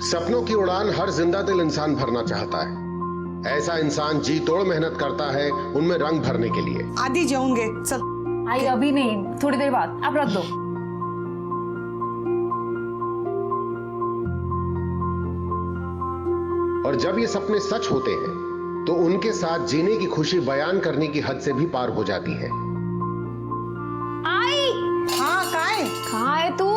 सपनों की उड़ान हर जिंदा दिल इंसान भरना चाहता है। ऐसा इंसान जी तोड़ मेहनत करता है उनमें रंग भरने के लिए। आदि जाऊंगे, चल। आई अभी नहीं, थोड़ी देर बाद। आप रख दो। और जब ये सपने सच होते हैं तो उनके साथ जीने की खुशी बयान करने की हद से भी पार हो जाती है। आई, हाँ कहाँ है तू?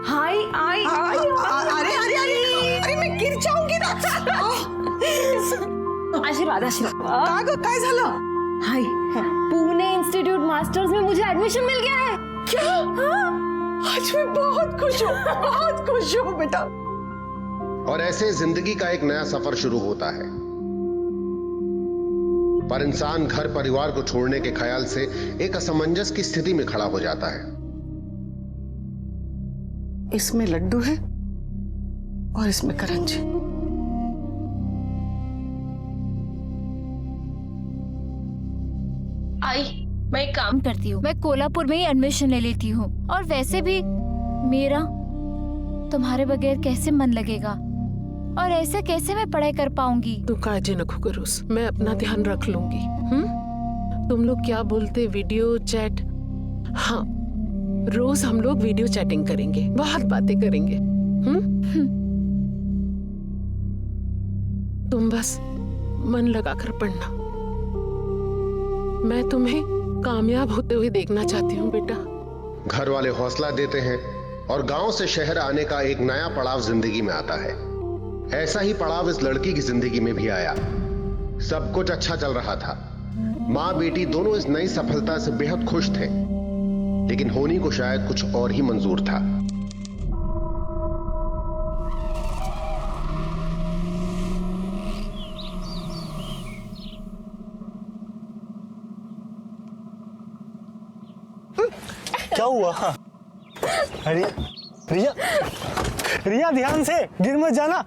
हाय आई आई। अरे अरे अरे अरे मैं गिर जाऊंगी ना। आशीर्वाद आशीर्वाद। काय झालं? हाय, पुणे इंस्टीट्यूट मास्टर्स में मुझे एडमिशन मिल गया है। क्या? हाँ? आज मैं बहुत खुश हूँ, बहुत खुश हूँ बेटा। और ऐसे जिंदगी का एक नया सफर शुरू होता है। पर इंसान घर परिवार को छोड़ने के ख्याल से एक असमंजस की स्थिति में खड़ा हो जाता है। इसमें लड्डू है और इसमें करण जी। आई, मैं एक काम करती हूँ, मैं कोल्हापुर में ही एडमिशन ले लेती हूँ। और वैसे भी मेरा तुम्हारे बगैर कैसे मन लगेगा, और ऐसे कैसे मैं पढ़ाई कर पाऊंगी। तू काळजी नको करूस, मैं अपना ध्यान रख लूंगी। तुम लोग क्या बोलते, वीडियो चैट? हाँ, रोज हम लोग वीडियो चैटिंग करेंगे, बहुत बातें करेंगे। तुम बस मन लगाकर पढ़ना। मैं तुम्हें कामयाब होते हुए देखना चाहती हूँ बेटा। घर वाले हौसला देते हैं और गांव से शहर आने का एक नया पड़ाव जिंदगी में आता है। ऐसा ही पड़ाव इस लड़की की जिंदगी में भी आया। सब कुछ अच्छा चल रहा था। माँ बेटी दोनों इस नई सफलता से बेहद खुश थे, लेकिन होनी को शायद कुछ और ही मंजूर था। क्या हुआ? अरे रिया, रिया ध्यान से, गिर मत जाना।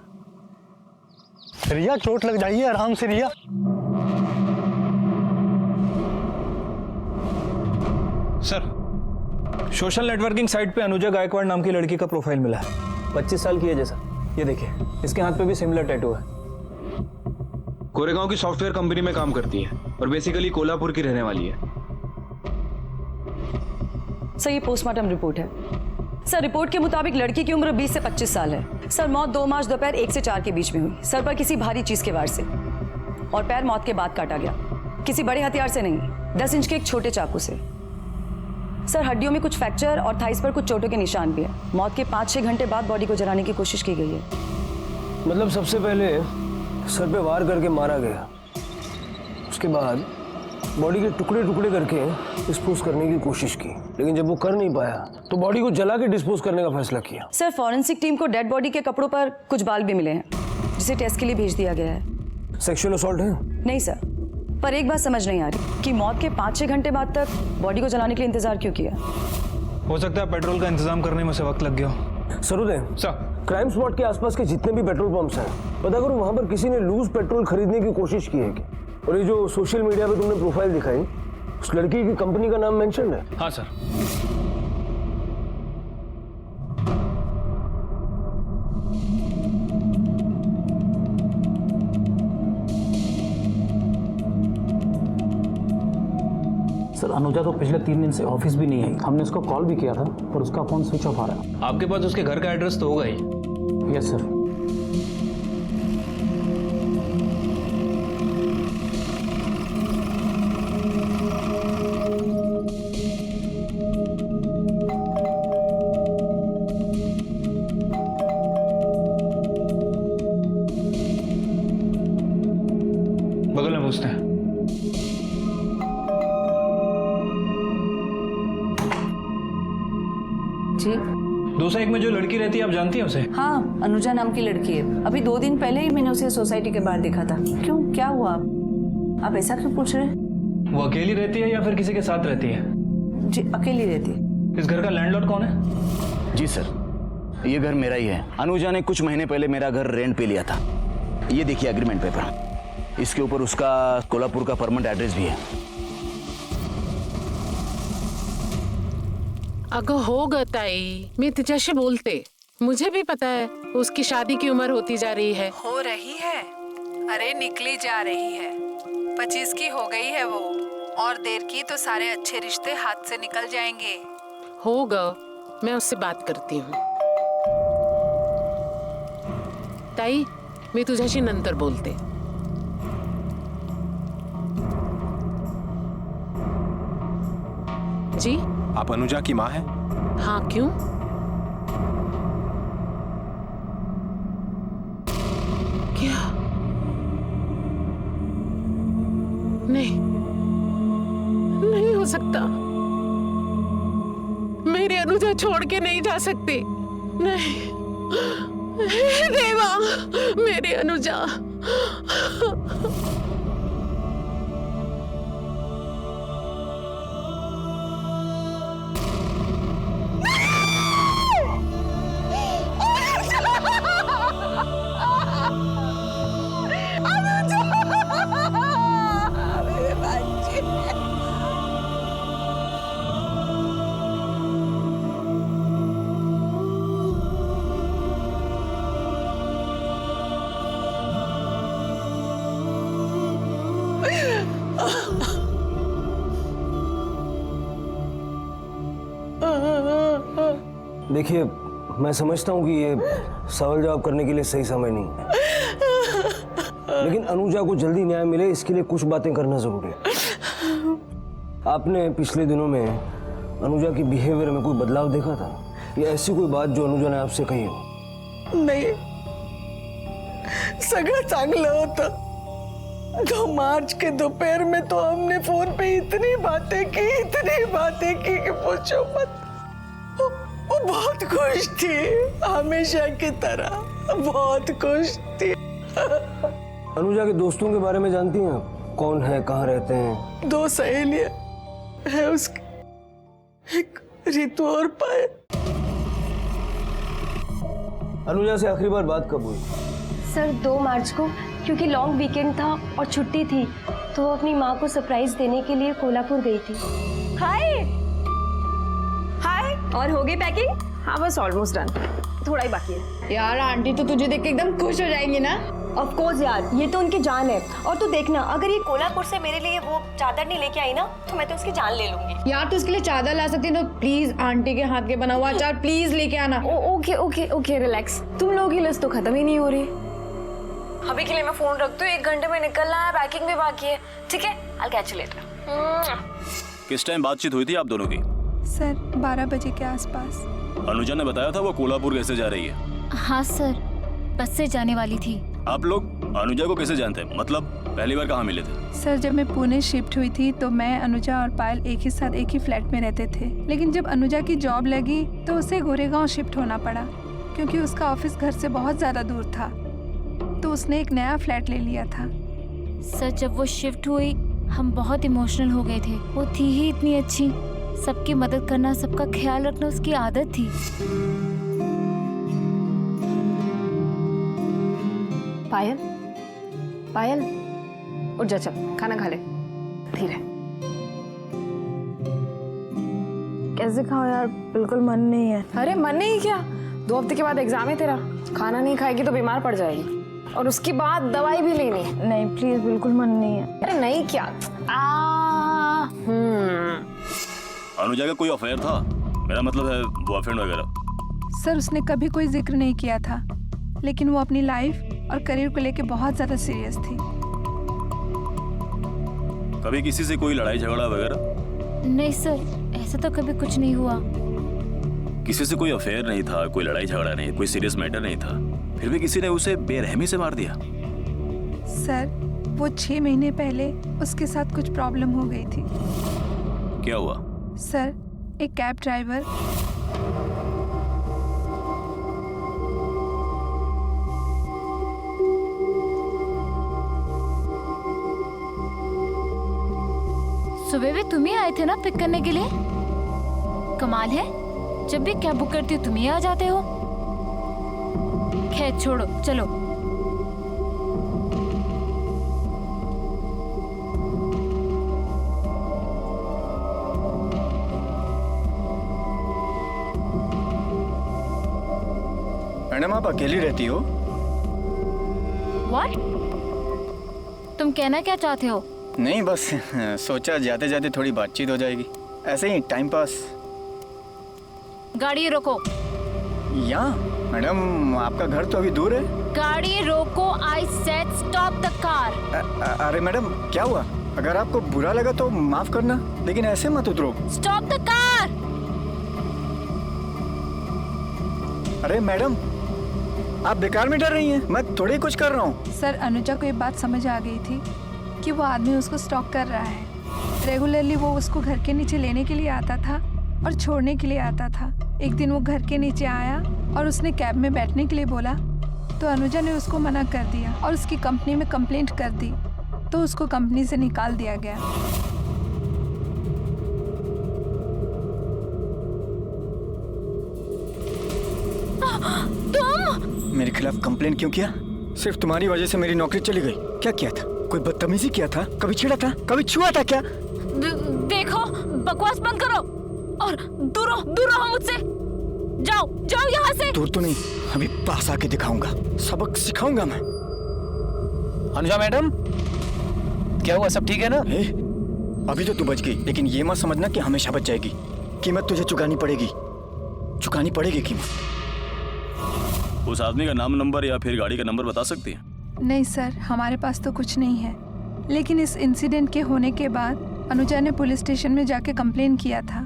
रिया चोट लग जाएगी, आराम से रिया। सर, सोशल नेटवर्किंग साइट पे अनुजा गायकवाड़ नाम की लड़की का प्रोफाइल मिला है। 25 साल की है जैसा। ये देखिए, इसके हाथ पे भी सिमिलर टैटू है। कोरेगांव की सॉफ्टवेयर कंपनी में काम करती है और बेसिकली कोल्हापुर की रहने वाली है। सर, ये पोस्टमार्टम रिपोर्ट है। सर, रिपोर्ट के मुताबिक लड़की की उम्र 20 से 25 साल है। सर, मौत 2 मार्च दोपहर 1 से 4 के बीच में हुई। सर पर किसी भारी चीज के वार से, और पैर मौत के बाद काटा गया। किसी बड़े हथियार से नहीं, 10 इंच के एक छोटे चाकू से। सर, हड्डियों में कुछ फ्रैक्चर और थाइस पर कुछ चोटों के निशान भी है। मौत के 5-6 घंटे बाद बॉडी को जलाने की कोशिश की गई है। मतलब सबसे पहले सर पे वार करके मारा गया, उसके बाद बॉडी के टुकड़े टुकड़े करके डिस्पोज करने की कोशिश की, लेकिन जब वो कर नहीं पाया तो बॉडी को जला के डिस्पोज करने का फैसला किया। सर, फॉरेंसिक टीम को डेड बॉडी के कपड़ों पर कुछ बाल भी मिले हैं, जिसे टेस्ट के लिए भेज दिया गया है। सेक्सुअल असॉल्ट है? नहीं सर, पर एक बात समझ नहीं आ रही कि मौत के 5-6 घंटे बाद तक बॉडी को जलाने के लिए इंतजार क्यों किया। हो सकता है पेट्रोल का इंतजाम करने में से वक्त लग गया हो। सरोदय सर, क्राइम स्पॉट के आसपास के जितने भी पेट्रोल पंप्स हैं, पता करो वहां पर किसी ने लूज पेट्रोल खरीदने की कोशिश की है क्या? और ये जो सोशल मीडिया पे तुमने प्रोफाइल दिखाई, उस लड़की की कंपनी का नाम मेंशन है? हाँ सर। सर, अनुजा तो पिछले 3 दिन से ऑफिस भी नहीं आई। हमने उसको कॉल भी किया था पर उसका फोन स्विच ऑफ आ रहा है। आपके पास उसके घर का एड्रेस तो होगा ही। Yes sir. बगल में पूछते हैं। जी 201 में जो लड़की रहती है आप जानती हैं उसे? हाँ, अनुजा नाम की लड़की है। अभी 2 दिन पहले ही मैंने उसे सोसाइटी के बाहर देखा था। क्यों, क्या हुआ? आप ऐसा क्यों पूछ रहे हैं? वो अकेली रहती है या फिर किसी के साथ रहती है? जी, अकेली रहती है। इस घर का लैंडलॉर्ड कौन है? जी सर, ये घर मेरा ही है। अनुजा ने कुछ महीने पहले मेरा घर रेंट पे लिया था। ये देखिए एग्रीमेंट पेपर, इसके ऊपर उसका कोल्हापुर का परमानेंट एड्रेस भी है। अगं हो ग ताई, मी तिच्याशी बोलते। मुझे भी पता है उसकी शादी की उम्र होती जा रही है। हो रही है, अरे निकली जा रही है। 25 की हो गई है वो, और देर की तो सारे अच्छे रिश्ते हाथ से निकल जाएंगे। होगा, मैं उससे बात करती हूँ। ताई, मी तुझ्याशी नंतर बोलते। जी, आप अनुजा की माँ हैं? हाँ, क्यों? क्या? नहीं, नहीं हो सकता। मेरी अनुजा छोड़ के नहीं जा सकती। नहीं, हे देवा, मेरी अनुजा। देखिए, मैं समझता हूँ कि ये सवाल जवाब करने के लिए सही समय नहीं है, लेकिन अनुजा को जल्दी न्याय मिले इसके लिए कुछ बातें करना जरूरी है। आपने पिछले दिनों में अनुजा की बिहेवियर में कोई बदलाव देखा था, या ऐसी कोई बात जो अनुजा ने आपसे कही हो? नाही, सगळं चांगलं होतं। 2 मार्च के दोपहर में तो हमने फोन पे इतनी बातें की कि पूछो मत। वो बहुत खुश थी, हमेशा की तरह बहुत खुश थी। अनुजा के दोस्तों के बारे में जानती हैं आप? कौन है, कहाँ रहते हैं? 2 सहेलियां है उसकी, एक रितु और पायल। अनुजा से आखिरी बार बात कब हुई? सर 2 मार्च को, क्योंकि लॉन्ग वीकेंड था और छुट्टी थी, तो वो अपनी माँ को सरप्राइज देने के लिए कोल्हापुर गई थी। हाय और हो गई पैकिंग? हाँ बस ऑलमोस्ट डन, थोड़ा ही बाकी है। यार आंटी तो तुझे देख के एकदम खुश हो जाएंगी ना। ऑफ कोर्स यार, ये तो उनकी जान है। और तू देखना, अगर ये कोल्हापुर से मेरे लिए वो चादर नहीं लेके आई ना, तो मैं तो उसकी जान ले लूंगी। यार तो उसके लिए चादर ला सकती है तो प्लीज आंटी के हाथ के बना हुआ अचार प्लीज लेके आना। Okay okay okay, relax. तुम लोगों की लिस्ट तो खत्म ही नहीं हो रही। अभी के लिए मैं फोन रखती हूँ, 1 घंटे में निकलना है, पैकिंग भी बाकी है। ठीक है, I'll catch you later। किस टाइम बातचीत हुई थी आप दोनों की? सर 12 बजे के आसपास। अनुजा ने बताया था वो कोल्हापुर कैसे जा रही है? हाँ सर, बस से जाने वाली थी। आप लोग अनुजा को कैसे जानते हैं? मतलब पहली बार कहाँ मिले थे? सर जब मैं पुणे शिफ्ट हुई थी तो मैं, अनुजा और पायल एक ही साथ एक ही फ्लैट में रहते थे, लेकिन जब अनुजा की जॉब लगी तो उसे गोरेगांव शिफ्ट होना पड़ा, क्योंकि उसका ऑफिस घर से बहुत ज्यादा दूर था, तो उसने एक नया फ्लैट ले लिया था। सर जब वो शिफ्ट हुई हम बहुत इमोशनल हो गए थे। वो थी ही इतनी अच्छी, सबकी मदद करना, सबका ख्याल रखना उसकी आदत थी। पायल, पायल उठ जा, चल खाना खा ले। धीरे। कैसे खाओ यार, बिल्कुल मन नहीं है। अरे मन नहीं क्या, 2 हफ्ते के बाद एग्जाम है तेरा। खाना नहीं खाएगी तो बीमार पड़ जाएगी, और उसके बाद दवाई भी लेनी है। नहीं प्लीज, बिल्कुल मन नहीं है। अरे नहीं क्या, अनुजा का कोई अफेयर था? मेरा मतलब है बॉयफ्रेंड वगैरह। सर उसने कभी कोई जिक्र नहीं किया था, लेकिन वो अपनी लाइफ और करियर को लेके बहुत ज्यादा सीरियस थी। कभी किसी से कोई लड़ाई झगड़ा वगैरह? नहीं सर, ऐसा तो कभी कुछ नहीं हुआ। किसी से कोई अफेयर नहीं था, कोई लड़ाई झगड़ा नहीं, कोई सीरियस मैटर नहीं था, फिर भी किसी ने उसे बेरहमी से मार दिया। सर वो 6 महीने पहले उसके साथ कुछ प्रॉब्लम हो गई थी। क्या हुआ? सर एक कैब ड्राइवर सुबह भी तुम ही आए थे ना पिक करने के लिए? कमाल है, जब भी कैब बुक करती हो तुम ही आ जाते हो। खैर छोड़ो, चलो। मैडम आप अकेली रहती हो? व्हाट? तुम कहना क्या चाहते हो? नहीं, बस सोचा जाते जाते थोड़ी बातचीत हो जाएगी, ऐसे ही टाइम पास। गाड़ी रोको। यहाँ मैडम आपका घर तो अभी दूर है। गाड़ी रोको, I said stop the car. अरे मैडम क्या हुआ? अगर आपको बुरा लगा तो माफ करना, लेकिन ऐसे मत उतरो। Stop the car. अरे मैडम आप बेकार में डर रही हैं, मैं थोड़ी कुछ कर रहा हूँ। सर, अनुजा को ये बात समझ आ गई थी कि वो आदमी उसको स्टॉक कर रहा है। रेगुलरली वो उसको घर के नीचे लेने के लिए आता था और छोड़ने के लिए आता था। एक दिन वो घर के नीचे आया और उसने कैब में बैठने के लिए बोला, तो अनुजा ने उसको मना कर दिया और उसकी कंपनी में कंप्लेंट कर दी, तो उसको कंपनी से निकाल दिया गया। तुम मेरे खिलाफ कंप्लेंट क्यों किया? सिर्फ तुम्हारी वजह से मेरी नौकरी चली गई। क्या किया था? कोई बदतमीजी किया था? कभी छेड़ा था? कभी छुआ था क्या? देखो, बकवास बंद करो और दूर रहो मुझसे। जाओ जाओ यहाँ से। दूर तो नहीं, अभी पास आके दिखाऊंगा, सबक सिखाऊंगा मैं। अनुजा मैडम, क्या हुआ? सब ठीक है ना? अभी तो तू बच गई, लेकिन ये मत समझना कि हमेशा बच जाएगी। कीमत तुझे चुकानी पड़ेगी कीमत। उस आदमी का नाम, नंबर या फिर गाड़ी का नंबर बता सकती है? नहीं सर, हमारे पास तो कुछ नहीं है, लेकिन इस इंसिडेंट के होने के बाद अनुजा ने पुलिस स्टेशन में जाके कंप्लेन किया था,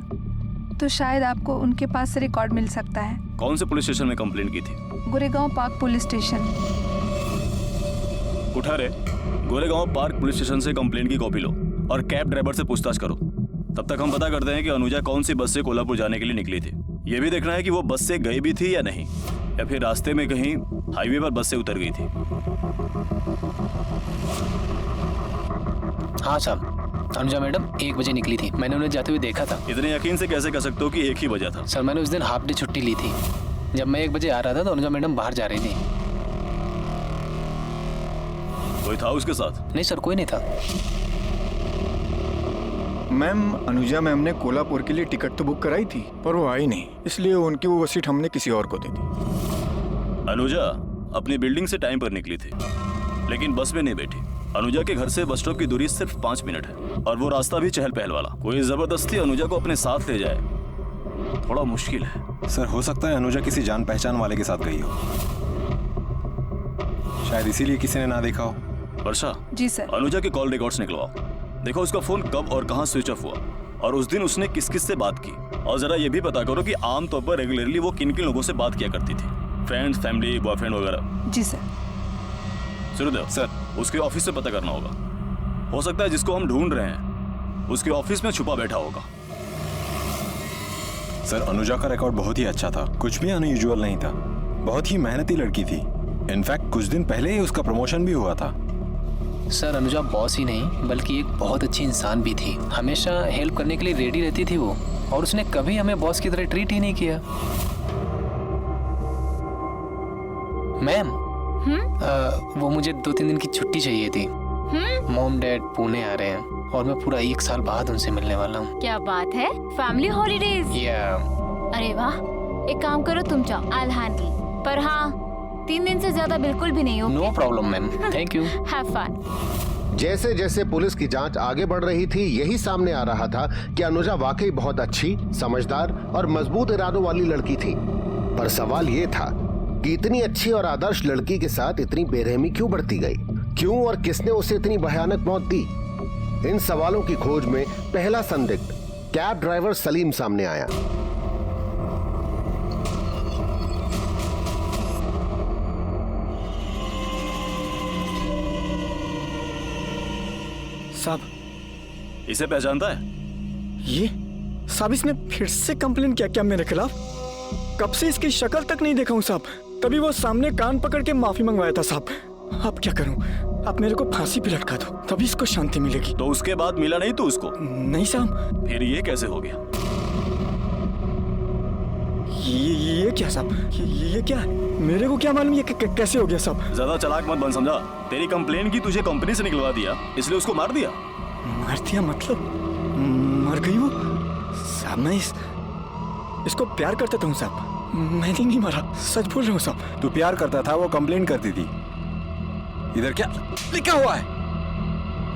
तो शायद आपको उनके पास से रिकॉर्ड मिल सकता है। कौन से पुलिस स्टेशन में कंप्लेन की थी? Goregaon park police station. उठा रे, गोरेगांव पार्क पुलिस स्टेशन से कंप्लेन की कॉपी लो और कैब ड्राइवर से पूछताछ करो। तब तक हम पता करते हैं कि अनुजा कौन सी बस से कोल्हापुर जाने के लिए निकली थी। ये भी देखना है कि वो बस से गई भी थी या नहीं, या फिर रास्ते में कहीं हाईवे पर बस से उतर गई थी। हाँ साहब, अनुजा मैडम 1 बजे निकली थी, मैंने उन्हें जाते हुए देखा था। इतने यकीन से कैसे कह सकते हो कि 1 ही बजा था? सर, मैंने उस दिन हाफ डे छुट्टी ली थी। जब मैं 1 बजे आ रहा था तो अनुजा मैडम बाहर जा रही थी। कोई था उसके साथ? नहीं सर, कोई नहीं था। मैम, अनुजा मैम ने कोल्हापुर के लिए टिकट तो बुक कराई थी, पर वो आई नहीं, इसलिए उनकी वो सीट हमने किसी और को दे दी। अनुजा अपनी बिल्डिंग से टाइम पर निकली थी, लेकिन बस में नहीं बैठी। अनुजा के घर से बस स्टॉप की दूरी सिर्फ 5 मिनट है और वो रास्ता भी चहल पहल वाला। कोई जबरदस्ती अनुजा को अपने साथ ले जाए, थोड़ा मुश्किल है। सर, हो सकता है अनुजा किसी जान पहचान वाले के साथ गई हो, शायद इसीलिए किसी ने ना देखा हो। वर्षा जी सर। अनुजा के कॉल रिकॉर्ड्स निकलवाओ, देखो उसका फोन कब और कहां स्विच ऑफ हुआ और उस दिन उसने किस किस से बात की। और जरा ये भी पता करो कि आमतौर पर रेगुलरली वो किन किन लोगों से बात किया करती थी, फ्रेंड्स, फैमिली, बॉयफ्रेंड वगैरह। जी सर। सूर्यदेव सर, उसके ऑफिस से पता करना होगा। हो सकता है जिसको हम ढूंढ रहे हैं उसके ऑफिस में छुपा बैठा होगा। सर, अनुजा का रिकॉर्ड बहुत ही अच्छा था, कुछ भी अनयूजुअल नहीं था। बहुत ही मेहनती लड़की थी। इनफैक्ट कुछ दिन पहले ही उसका प्रमोशन भी हुआ था। सर, अनुजा बॉस ही नहीं बल्कि एक बहुत अच्छी इंसान भी थी। हमेशा हेल्प करने के लिए रेडी रहती थी वो, और उसने कभी हमें बॉस की तरह ट्रीट ही नहीं किया। मैम, वो मुझे 2-3 दिन की छुट्टी चाहिए थी। मॉम डैड पुणे आ रहे हैं और मैं पूरा 1 साल बाद उनसे मिलने वाला हूँ। क्या बात है, फैमिली हॉलीडेज। अरे वाह, एक काम करो, तुम जाओ, आई विल हैंडल। पर हाँ, 3 दिन से ज्यादा बिल्कुल भी नहीं हो। No problem ma'am, thank you. Have fun. जैसे जैसे पुलिस की जांच आगे बढ़ रही थी, यही सामने आ रहा था कि अनुजा वाकई बहुत अच्छी, समझदार और मजबूत इरादों वाली लड़की थी। पर सवाल ये था कि इतनी अच्छी और आदर्श लड़की के साथ इतनी बेरहमी क्यों बढ़ती गई? क्यों और किसने उसे इतनी भयानक मौत दी? इन सवालों की खोज में पहला संदिग्ध कैब ड्राइवर सलीम सामने आया। साहब, इसे पहचानता है? ये साहब, इसने फिर से कंप्लेन किया क्या मेरे खिलाफ? कब से इसकी शक्ल तक नहीं देखा हूँ साहब। तभी वो सामने कान पकड़ के माफी मंगवाया था साहब। अब क्या करूं? आप मेरे को फांसी पे लटका दो, तभी इसको शांति मिलेगी। तो उसके बाद मिला नहीं तो उसको? नहीं साहब। फिर ये कैसे हो गया? ये क्या साहब? ये क्या? मेरे को क्या मालूम ये कैसे हो गया साहब? ज्यादा चालाक मत बन, समझा? तेरी कंप्लेन की तुझे कंपनी से निकलवा दिया, इसलिए उसको मार दिया। मार दिया मतलब? मर गई वो साहब? इसको प्यार करता था साहब। मैंने नहीं मारा, सच बोल रहा हूँ साहब। तू प्यार करता था, वो कंप्लेंट करती थी। इधर क्या लिखा हुआ है?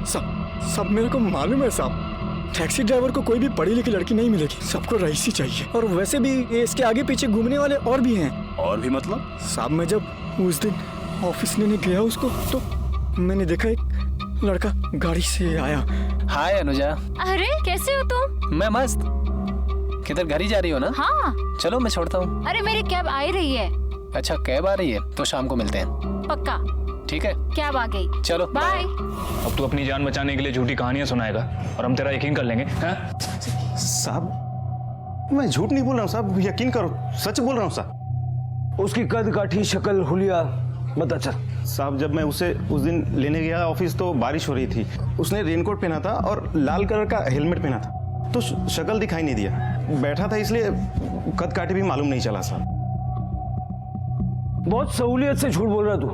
सब मेरे को मालूम है साहब। टैक्सी ड्राइवर को कोई भी पढ़ी लिखी लड़की नहीं मिलेगी, सबको रईसी चाहिए। और वैसे भी इसके आगे पीछे घूमने वाले और भी हैं। और भी मतलब? साहब मैं जब उस दिन ऑफिस लेने गया उसको, तो मैंने देखा एक लड़का गाड़ी से आया। हाय अनुजा। अरे कैसे हो तुम? मैं मस्त। किधर घर ही जा रही हो ना? हाँ। चलो मैं छोड़ता हूँ। अरे मेरी कैब आ ही रही है। अच्छा कैब आ रही है, तो शाम को मिलते हैं। पक्का। ठीक है, कैब आ गई। चलो बाय। अब तू अपनी जान बचाने के लिए झूठी कहानियां सुनाएगा और हम तेरा यकीन कर लेंगे? हाँ? साहब मैं झूठ नहीं बोल रहा हूँ साहब, यकीन करो, सच बोल रहा हूँ साहब। उसकी कद काठी, शक्ल, हुलिया बता चल। साहब जब मैं उसे उस दिन लेने गया ऑफिस तो बारिश हो रही थी। उसने रेनकोट पहना था और लाल कलर का हेलमेट पहना था, तो शक्ल दिखाई नहीं दिया। बैठा था इसलिए कद काठी भी मालूम नहीं चला साहब। बहुत सहूलियत से झूठ बोल रहा तू।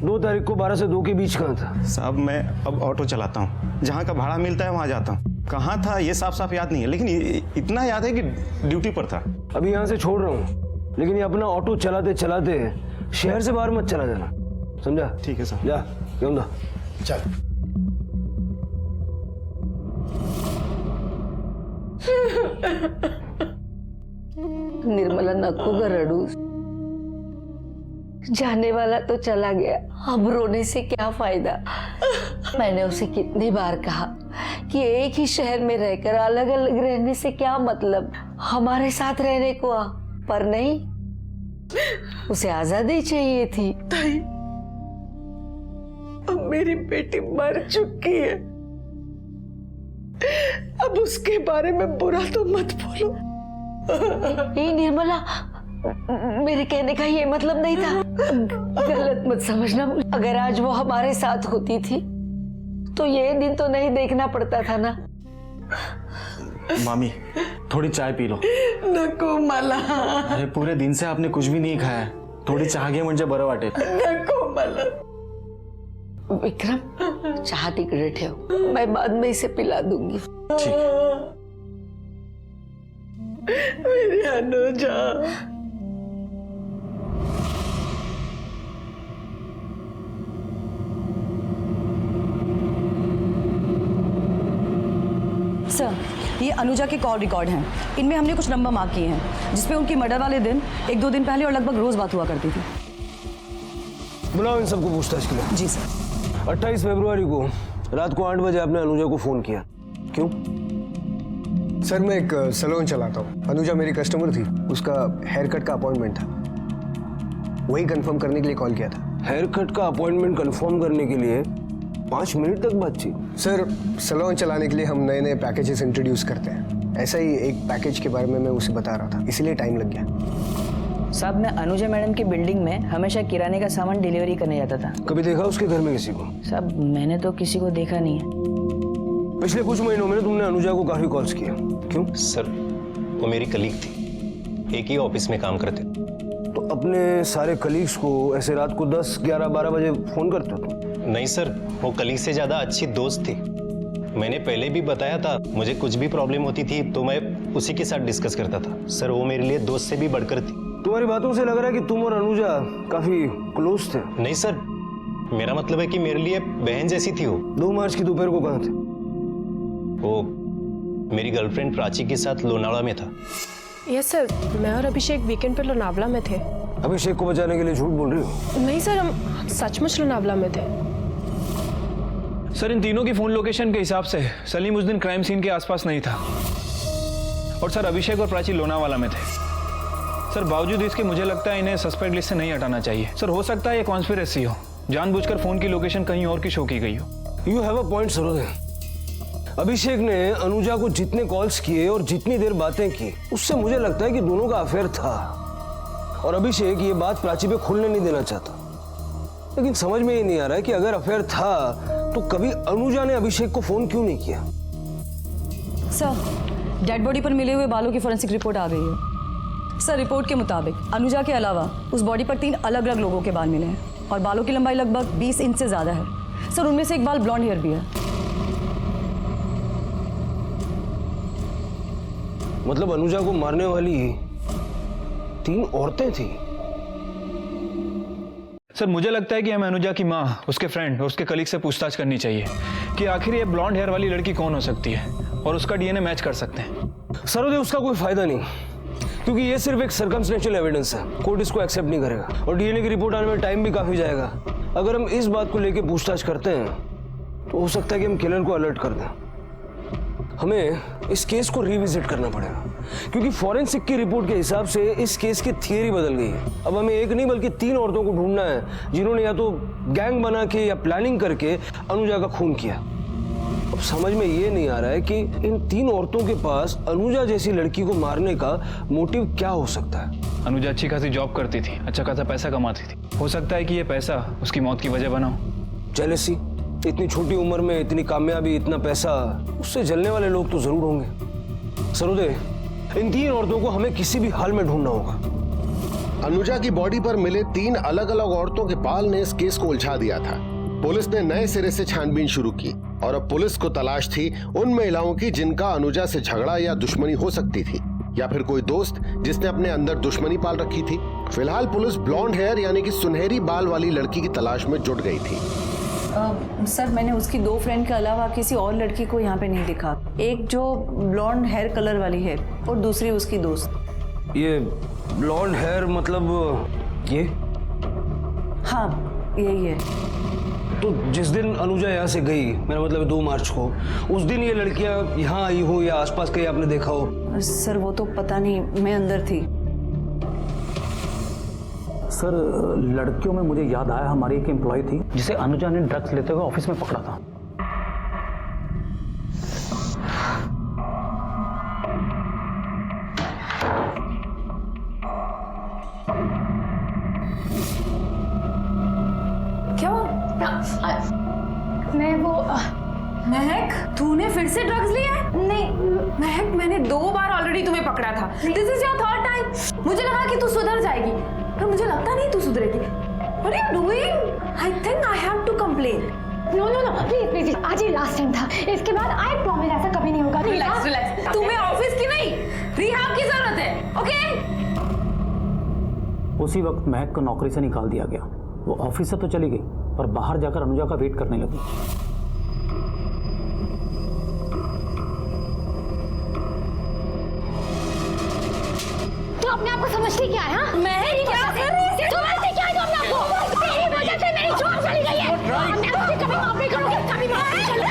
2 तारीख को 12 से 2 के बीच कहाँ था? साहब मैं अब ऑटो चलाता हूँ, जहाँ का भाड़ा मिलता है वहाँ जाता हूँ। कहाँ था ये साफ साफ याद नहीं है, लेकिन इतना याद है कि ड्यूटी पर था। अभी यहाँ से छोड़ रहा हूँ, लेकिन ये अपना ऑटो चलाते चलाते शहर से बाहर मत चला जाना, समझा? ठीक है साहब। जा गंदा चल। निर्मला नको ग रडू, जाने वाला तो चला गया, अब रोने से क्या फायदा। मैंने उसे कितनी बार कहा कि एक ही शहर में रहकर अलग अलग रहने से क्या मतलब, हमारे साथ रहने को आ, पर नहीं, उसे आजादी चाहिए थी। ताई, अब मेरी बेटी मर चुकी है, अब उसके बारे में बुरा तो मत बोलो। नहीं निर्मला, मेरे कहने का ये मतलब नहीं था, गलत मत समझना। अगर आज वो हमारे साथ होती थी तो ये दिन तो नहीं देखना पड़ता था ना। मामी थोड़ी चाय पी लो। नको मला, अरे पूरे दिन से आपने कुछ भी नहीं खाया है, थोड़ी चहा घे म्हणजे बरं वाटेल। नको मला। विक्रम चाह तिकडे ठेव, मैं बाद में इसे पिला दूंगी। ठीक। मेरी अनुजा। सर ये अनुजा के कॉल रिकॉर्ड हैं, इनमें हमने कुछ नंबर मार्क किए हैं जिसपे उनकी मर्डर वाले दिन 1-2 दिन पहले और लगभग रोज बात हुआ करती थी। बुलाओ इन सबको पूछताछ के लिए। जी सर। 28 फरवरी को रात को 8 बजे आपने अनुजा को फोन किया, क्यों? सर मैं एक सैलून चलाता हूँ, अनुजा मेरी कस्टमर थी, उसका हेयर कट का अपॉइंटमेंट था, वही कंफर्म करने के लिए कॉल किया था। हेयर कट का अपॉइंटमेंट कंफर्म करने के लिए 5 मिनट तक बातचीत? सर सैलून चलाने के लिए हम नए नए पैकेजेस इंट्रोड्यूस करते हैं, ऐसा ही एक पैकेज के बारे में मैं उसे बता रहा था, इसीलिए टाइम लग गया। साहब मैं अनुजा मैडम की बिल्डिंग में हमेशा किराने का सामान डिलीवरी करने जाता था। कभी देखा उसके घर में किसी को? साहब मैंने तो किसी को देखा नहीं है। पिछले कुछ महीनों में तुमने अनुजा को काफी कॉल्स किया, क्यों? सर वो मेरी कलीग थी, एक ही ऑफिस में काम करते। तो अपने सारे कलीग्स को ऐसे रात को 10, 11, 12 बजे फोन करते हो? नहीं सर, वो कलीग से ज्यादा अच्छी दोस्त थी। मैंने पहले भी बताया था, मुझे कुछ भी प्रॉब्लम होती थी तो मैं उसी के साथ डिस्कस करता था। सर वो मेरे लिए दोस्त से भी बढ़कर थी। तुम्हारी बातों से लग रहा है कि तुम और अनुजा काफी क्लोज थे। नहीं सर, मेरा मतलब है कि मेरे लिए बहन जैसी थी वो। 2 मार्च की दोपहर को कहाँ थे? वो मेरी गर्लफ्रेंड प्राची के साथ लोनावला में था। यस सर, मैं और अभिषेक वीकेंड पे लोनावला में थे। अभिषेक को बचाने के लिए झूठ बोल रही हो? नहीं सर, हम सचमुच लोनावला में थे। सर इन तीनों की फोन लोकेशन के हिसाब से सलीम उस दिन क्राइम सीन के आसपास नहीं था, और सर अभिषेक और प्राची लोनावाला में थे। सर बावजूद इसके मुझे लगता है इन्हें सस्पेक्ट लिस्ट से नहीं हटाना चाहिए। सर हो सकता है ये कॉन्स्पिरेसी हो, जानबूझकर फोन की लोकेशन कहीं और की शो की गई हो। You have a point Sarode. Abhishek ने अनुजा को जितने कॉल्स किए और जितनी देर बातें की, उससे मुझे लगता है कि दोनों का अफेयर था, और अभिषेक ये बात प्राची पे खुलने नहीं देना चाहता। लेकिन समझ में ये नहीं आ रहा है कि अगर अफेयर था तो कभी अनुजा ने अभिषेक को फोन क्यों नहीं किया? सर डेड बॉडी पर मिले हुए बालों की फोरेंसिक रिपोर्ट आ गई है। सर रिपोर्ट के मुताबिक अनुजा के अलावा उस बॉडी पर 3 अलग अलग लोगों के बाल मिले हैं, और बालों की लंबाई लगभग 20 इंच से ज्यादा है। सर उनमें से एक बाल ब्लॉन्ड हेयर भी है। मतलब अनुजा को मारने वाली 3 औरतें थी। सर मुझे लगता है कि हमें अनुजा की माँ, उसके फ्रेंड और उसके कलीग से पूछताछ करनी चाहिए कि आखिर ये ब्लॉन्ड हेयर वाली लड़की कौन हो सकती है और उसका डीएनए मैच कर सकते हैं। सरोदे उसका कोई फायदा नहीं, क्योंकि ये सिर्फ एक सर्कमस्टेंशियल एविडेंस है। कोर्ट इसको एक्सेप्ट नहीं करेगा और डीएनए की रिपोर्ट आने में टाइम भी काफी जाएगा। अगर हम इस बात को लेकर पूछताछ करते हैं तो हो सकता है कि हम किलर को अलर्ट कर दें। हमें इस केस को रिविजिट करना पड़ेगा, क्योंकि फॉरेंसिक की रिपोर्ट के हिसाब से इस केस की थियरी बदल गई है। अब हमें एक नहीं बल्कि 3 औरतों को ढूंढना है जिन्होंने या तो गैंग बना के या प्लानिंग करके अनुजा का खून किया। अब समझ में ये नहीं आ रहा है कि इन 3 औरतों के पास अनुजा जैसी लड़की को मारने का मोटिव क्या हो सकता है। अनुजा अच्छी खासी जॉब करती थी, अच्छा खासा पैसा कमाती थी। हो सकता है कि ये पैसा उसकी मौत की वजह बना हो। जेलसी, इतनी छोटी उम्र में इतनी कामयाबी, इतना पैसा, उससे जलने वाले लोग तो जरूर होंगे। सरोदे, इन 3 औरतों को हमें किसी भी हाल में ढूंढना होगा। अनुजा की बॉडी पर मिले 3 अलग अलग औरतों के बाल ने इस केस को उलझा दिया था। पुलिस ने नए सिरे से छानबीन शुरू की और अब पुलिस को तलाश थी उन महिलाओं की जिनका अनुजा से झगड़ा या दुश्मनी हो सकती थी, या फिर कोई दोस्त जिसने अपने अंदर दुश्मनी पाल रखी थी। फिलहाल पुलिस ब्लॉन्ड हेयर यानी कि सुनहरी बाल वाली लड़की की तलाश में जुट गई थी। सर, मैंने उसकी 2 फ्रेंड के अलावा किसी और लड़की को यहाँ पे नहीं दिखा। एक जो ब्लॉन्ड हेयर कलर वाली है और दूसरी उसकी दोस्त। ये ब्लॉन्ड हेयर मतलब ये? हाँ, यही है। तो जिस दिन अनुजा यहाँ से गई, मेरा मतलब 2 मार्च को, उस दिन ये लड़कियाँ यहाँ आई हो या आसपास कहीं आपने देखा हो? सर वो तो पता नहीं, मैं अंदर थी। सर लड़कियों में मुझे याद आया, हमारी एक एम्प्लॉय थी जिसे अनुजा ने ड्रग्स लेते हुए ऑफिस में पकड़ा था। क्या? मैं वो महक, तूने फिर से ड्रग्स लिया है? नहीं महक, मैंने 2 बार ऑलरेडी तुम्हें पकड़ा था। This is your 3rd time. मुझे लगा कि तू सुधर जाएगी, पर मुझे लगता नहीं तू सुधरेगी। What are you doing? I think I have to complain. No, please आज ही लास्ट टाइम था। इसके बाद आई प्रॉमिस ऐसा कभी नहीं होगा। रिलैक्स। तुम्हें ऑफिस की नहीं, रिहाब की जरूरत है, ओके? उसी वक्त महक को नौकरी से निकाल दिया गया। वो ऑफिस से तो चली गई पर बाहर जाकर अनुजा का वेट करने लगी। तो अपने आप को समझती क्या है? मैं क्या कर रही हूँ? समझती क्या है तुम अपने आप को? तेरी वजह से मेरी जॉब चली गई है। मैं तुझे कभी माफ नहीं करूंगी, कभी माफ नहीं करूंगी।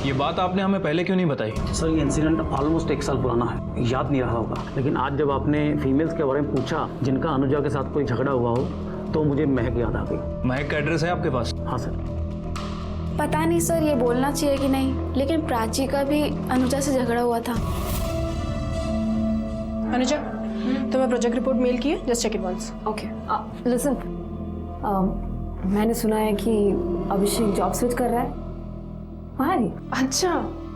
ये बात आपने हमें पहले क्यों नहीं बताई? सर ये इंसिडेंट ऑलमोस्ट 1 साल पुराना है, याद नहीं रहा होगा। लेकिन आज जब आपने फीमेल्स के बारे में पूछा जिनका अनुजा के साथ कोई झगड़ा हुआ हो, तो मुझे महक याद आ गई। महक का एड्रेस है आपके पास? हाँ सर। पता नहीं सर ये बोलना चाहिए कि नहीं, लेकिन प्राची का भी अनुजा से झगड़ा हुआ था। अनुजा, तुम्हें प्रोजेक्ट रिपोर्ट मेल की है? Just check it once. Okay. Listen, मैंने सुना है कि अभिषेक जॉब स्विच कर रहा है। अच्छा,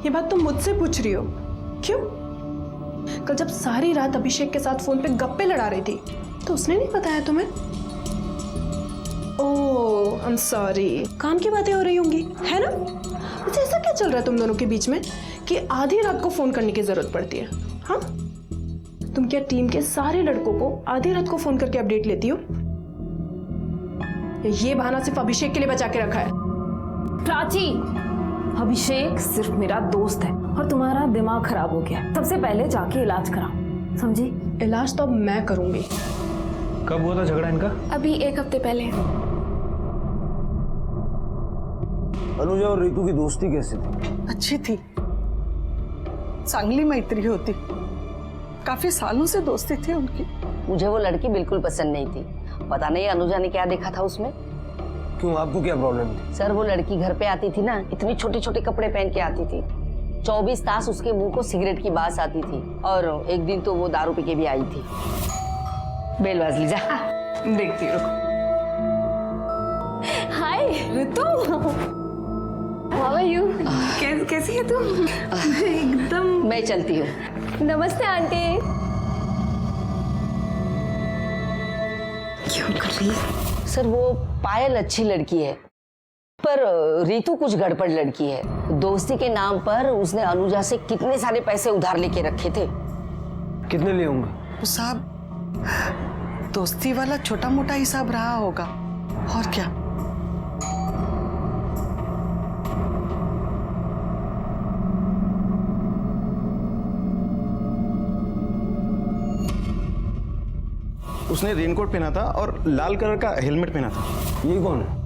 ये बात तुम मुझसे पूछ रही हो? क्यों? कल जब सारी रात अभिषेक के साथ फोन पे गप्पे लड़ा रही थी तो उसने नहीं बताया तुम्हें? ओह, आई एम सॉरी। काम की बातें हो रही होंगी, है ना? अच्छा, ऐसा क्या चल रहा है तुम दोनों के बीच में कि आधी रात को फोन करने की जरूरत पड़ती है? हाँ, तुम क्या टीम के सारे लड़कों को आधी रात को फोन करके अपडेट लेती हो? ये बहाना सिर्फ अभिषेक के लिए बचा के रखा है? प्राची, अभिषेक सिर्फ मेरा दोस्त है और तुम्हारा दिमाग खराब हो गया। सबसे पहले जाके इलाज कराओ, समझी? इलाज तो अब मैं करूंगी। कब हुआ था झगड़ा इनका? अभी 1 हफ्ते पहले। अनुजा और रितु की दोस्ती कैसी थी? अच्छी थी, चांगली मैत्री होती, काफी सालों से दोस्ती थी उनकी। मुझे वो लड़की बिल्कुल पसंद नहीं थी। पता नहीं अनुजा ने क्या देखा था उसमें। क्यों, आपको क्या प्रॉब्लम थी? सर वो लड़की घर पे आती थी ना, इतनी छोटे छोटे कपड़े पहन के आती थी। 24 तास उसके मुंह को सिगरेट की बास आती थी और एक दिन तो वो दारू पी के भी आई थी। बेल बाज लीजा, देखती रुको। हाय रितु, हाउ आर यू? कैसी है तुम? एकदम। मैं चलती हूँ। नमस्ते आंटी। क्यों कर रही है? सर वो पायल अच्छी लड़की है, पर रितु कुछ गड़बड़ लड़की है। दोस्ती के नाम पर उसने अनुजा से कितने सारे पैसे उधार लेके रखे थे। कितने लिए होंगे? साहब, दोस्ती वाला छोटा मोटा हिसाब रहा होगा, और क्या। उसने रेनकोट पहना था और लाल कलर का हेलमेट पहना था। ये कौन है?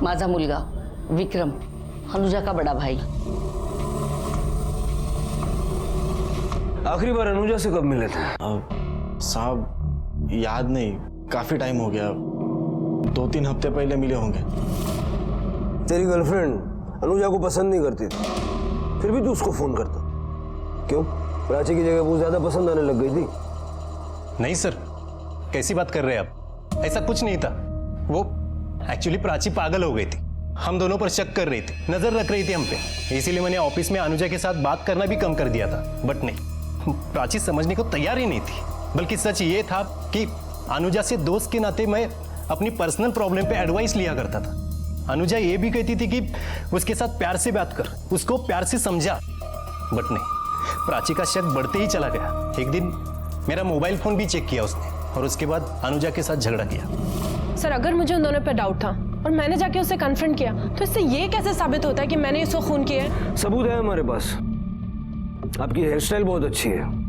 माझा मुलगा विक्रम, अनुजा का बड़ा भाई। आखिरी बार अनुजा से कब मिले थे? साहब याद नहीं, काफी टाइम हो गया, 2-3 हफ्ते पहले मिले होंगे। तेरी गर्लफ्रेंड अनुजा को पसंद नहीं करती थी, फिर भी तू उसको फोन करता क्यों? प्राची की जगह वो ज्यादा पसंद आने लग गई थी? नहीं सर, कैसी बात कर रहे हैं आप? ऐसा कुछ नहीं था। वो एक्चुअली प्राची पागल हो गई थी, हम दोनों पर शक कर रही थी, नजर रख रही थी हम पे, इसीलिए मैंने ऑफिस में अनुजा के साथ बात करना भी कम कर दिया था। बट नहीं, प्राची समझने को तैयार ही नहीं थी। बल्कि सच ये था कि अनुजा से दोस्त के नाते मैं अपनी पर्सनल प्रॉब्लम पे एडवाइस लिया करता था। अनुजा ये भी कहती थी कि उसके साथ प्यार से बात कर, उसको प्यार से समझा। बट नहीं, प्राची का शक बढ़ते ही चला गया। एक दिन मेरा मोबाइल फोन भी चेक किया उसने, और उसके बाद अनुजा के साथ झगड़ा किया। सर अगर मुझे उन दोनों पे डाउट था और मैंने जाके उसे कन्फ्रंट किया, तो इससे ये कैसे साबित होता है कि मैंने इसको खून किया है? सबूत है हमारे पास। आपकी हेयर स्टाइल बहुत अच्छी है।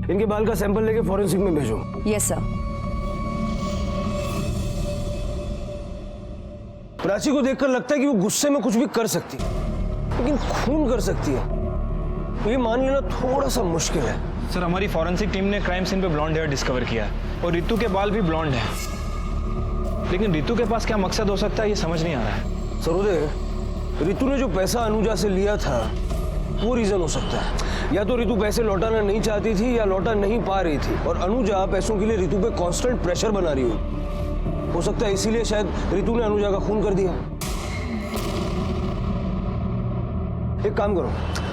इनके बाल का सैंपल लेके फॉरेंसिक में भेजो। Yes sir. प्राची को देखकर लगता है कि वो गुस्से में कुछ भी कर सकती है, लेकिन खून कर सकती है ये मान लेना थोड़ा सा मुश्किल है। सर हमारी फॉरेंसिक टीम ने क्राइम सीन पे ब्लॉन्ड हेयर डिस्कवर किया है, और रितु के बाल भी ब्लॉन्ड हैं। लेकिन रितु के पास क्या मकसद हो सकता है ये समझ नहीं आ रहा है। सरोदे, रितु ने जो पैसा अनुजा से लिया था वो रीजन हो सकता है। या तो रितु पैसे लौटाना नहीं चाहती थी या लौटा नहीं पा रही थी, और अनुजा पैसों के लिए रितु पे कांस्टेंट प्रेशर बना रही हो सकता है इसीलिए शायद रितु ने अनुजा का खून कर दिया। एक काम करो,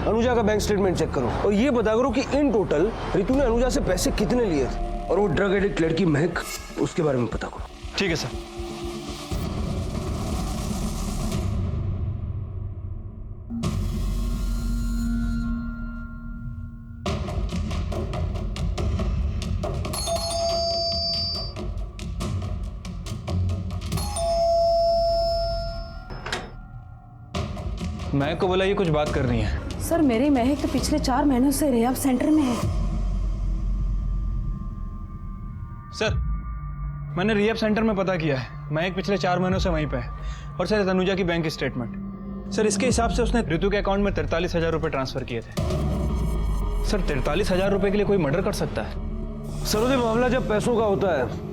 अनुजा का बैंक स्टेटमेंट चेक करो और ये पता करो कि इन टोटल रितु ने अनुजा से पैसे कितने लिए थे, और वो ड्रग एडिक्ट लड़की महक, उसके बारे में पता करो। ठीक है सर। महक को बोला ये कुछ बात करनी है। सर मेरी महक तो पिछले 4 महीनों से रिहैब सेंटर में है। सर मैंने रिहैब सेंटर में पता किया है, महक पिछले 4 महीनों से वहीं पे है। और सर अनुजा की बैंक स्टेटमेंट, सर इसके हिसाब से उसने रितु के अकाउंट में 43,000 रुपए ट्रांसफर किए थे। सर 43,000 रुपए के लिए कोई मर्डर कर सकता है? सरोदे, मामला जब पैसों का होता है